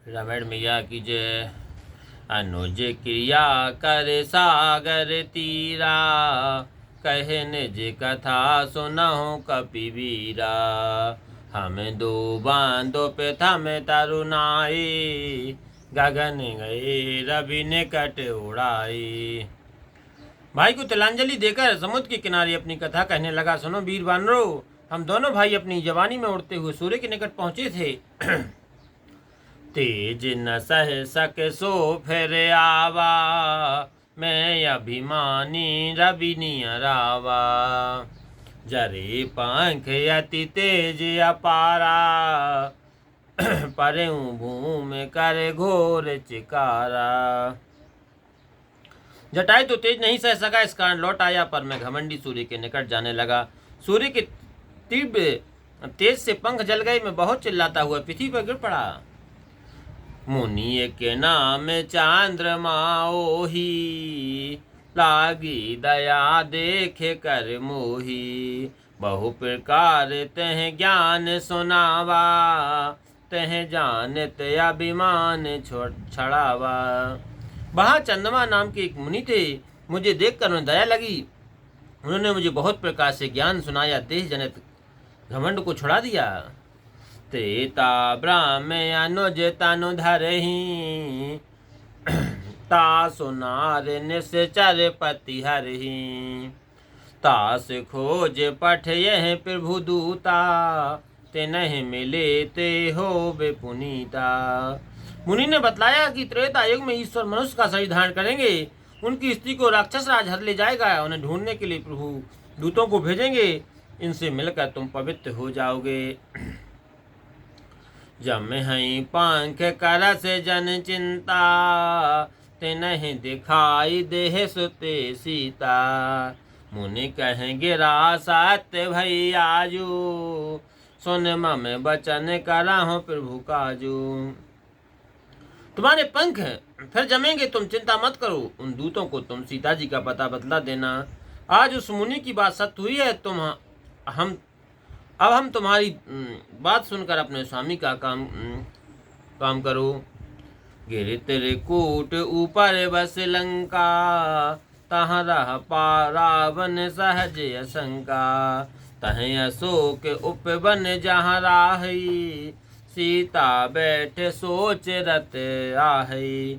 रामायण मैया की जय। अनुज क्रिया कर सागर तीरा, कहे निज कथा सुनहु कपिवीरा। हम दो बांधो पे थम तरुणाई, गगन गए रवि निकट उड़ाई। भाई को तिलांजलि देकर समुद्र के किनारे अपनी कथा कहने लगा। सुनो वीर वानरों, हम दोनों भाई अपनी जवानी में उड़ते हुए सूर्य के निकट पहुंचे थे। तेज न सह सके सो फिर आवा, मैं अभिमानी रवि नियरावा। जरे पंख अति तेज अपारा, परे भूमि कर घोर चिकारा। जटायु तो तेज नहीं सह सका, इस कारण लौट आया, पर मैं घमंडी सूर्य के निकट जाने लगा। सूर्य के तीव्र तेज से पंख जल गए। मैं बहुत चिल्लाता हुआ पृथ्वी पर गिर पड़ा। मुनि के नाम चांद्रमा ओही, लागी दया देखे कर मोही। बहु प्रकार तह ज्ञान सुनावा, तह जानत अभिमान छड़ावा। वहाँ चंद्रमा नाम के एक मुनि थे। मुझे देखकर उन्हें दया लगी। उन्होंने मुझे बहुत प्रकार से ज्ञान सुनाया, देह जनित घमंड को छुड़ा दिया। त्रेता ब्राह्म अनुज तनु धरहि, तासु नार निश्चर पति हरहि। तास खोज पठ यह प्रभु दूता, तिन्ह मिले ते हो पुनीता। मुनि ने बतलाया कि त्रेता युग में ईश्वर मनुष्य का शरीर धारण करेंगे। उनकी स्त्री को राक्षस राज हर ले जाएगा। उन्हें ढूंढने के लिए प्रभु दूतों को भेजेंगे। इनसे मिलकर तुम पवित्र हो जाओगे। जम हई पंख करस जन चिंता, तिन्ह दिखाई देह सुते सीता। मुनि कहेंगे रा सत्य भई आजू, सुन मम बचन कराहु प्रभु काजू। तुम्हारे पंख फिर जमेंगे, तुम चिंता मत करो। उन दूतों को तुम सीता जी का पता बतला देना। आज उस मुनि की बात सत्य हुई है। अब हम तुम्हारी बात सुनकर अपने स्वामी का काम करो। गिर त्रिकूट ऊपर बस लंका, तहाँ रह पा रावण सहज असंका। तहें अशोक उपवन जहाँ राही, सीता बैठे सोच रत आहई।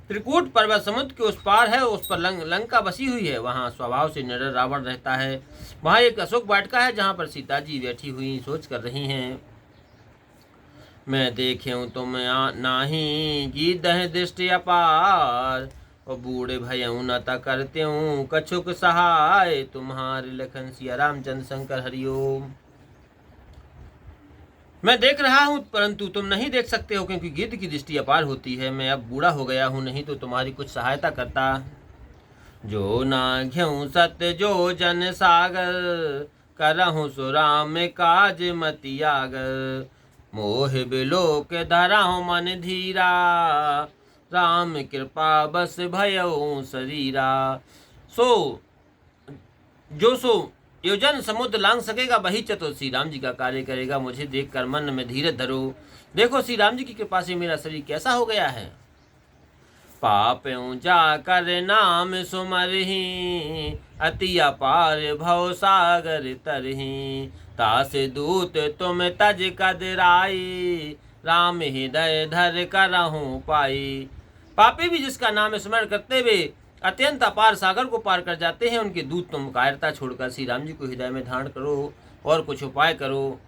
त्रिकूट पर्वत समुद्र के उस पार है, उस पर लंका बसी हुई है। वहाँ स्वभाव से निडर रावण रहता है। वहाँ एक अशोक वाटिका है, जहाँ पर सीता जी बैठी हुई सोच कर रही हैं। मैं देखे हूँ तुम नाही, गीदह दृष्टि अपार। और बूढ़े भयऊ नता करते हूँ, कछुक सहाय तुम्हारे। लखन सिया रामचंद्र शंकर हरिओम। मैं देख रहा हूँ परंतु तुम नहीं देख सकते हो, क्योंकि गिद्ध की दृष्टि अपार होती है। मैं अब बूढ़ा हो गया हूँ, नहीं तो तुम्हारी कुछ सहायता करता। जो ना घ्यऊ सत्य जो जन सागर, करहूँ सुराम काज मति आगर। मोह बिलो के धराहूँ मन धीरा, राम कृपा बस भयऊ शरीरा। सो योजन समुद्र लांग सकेगा, वही चतुर श्री राम जी का कार्य करेगा। मुझे देखकर मन में धीरज धरो। देखो श्री राम जी की कृपा से मेरा शरीर कैसा हो गया है। पाप जा कर नाम सुमरहि, अति अपार भव सागर तरहि। तास दूत तुम तज कदराई, राम हृदय धर करहूँ पाई। पापी भी जिसका नाम स्मरण करते हुए अत्यंत अपार सागर को पार कर जाते हैं, उनके दूत तुम कायरता छोड़कर श्री राम जी को हृदय में धारण करो और कुछ उपाय करो।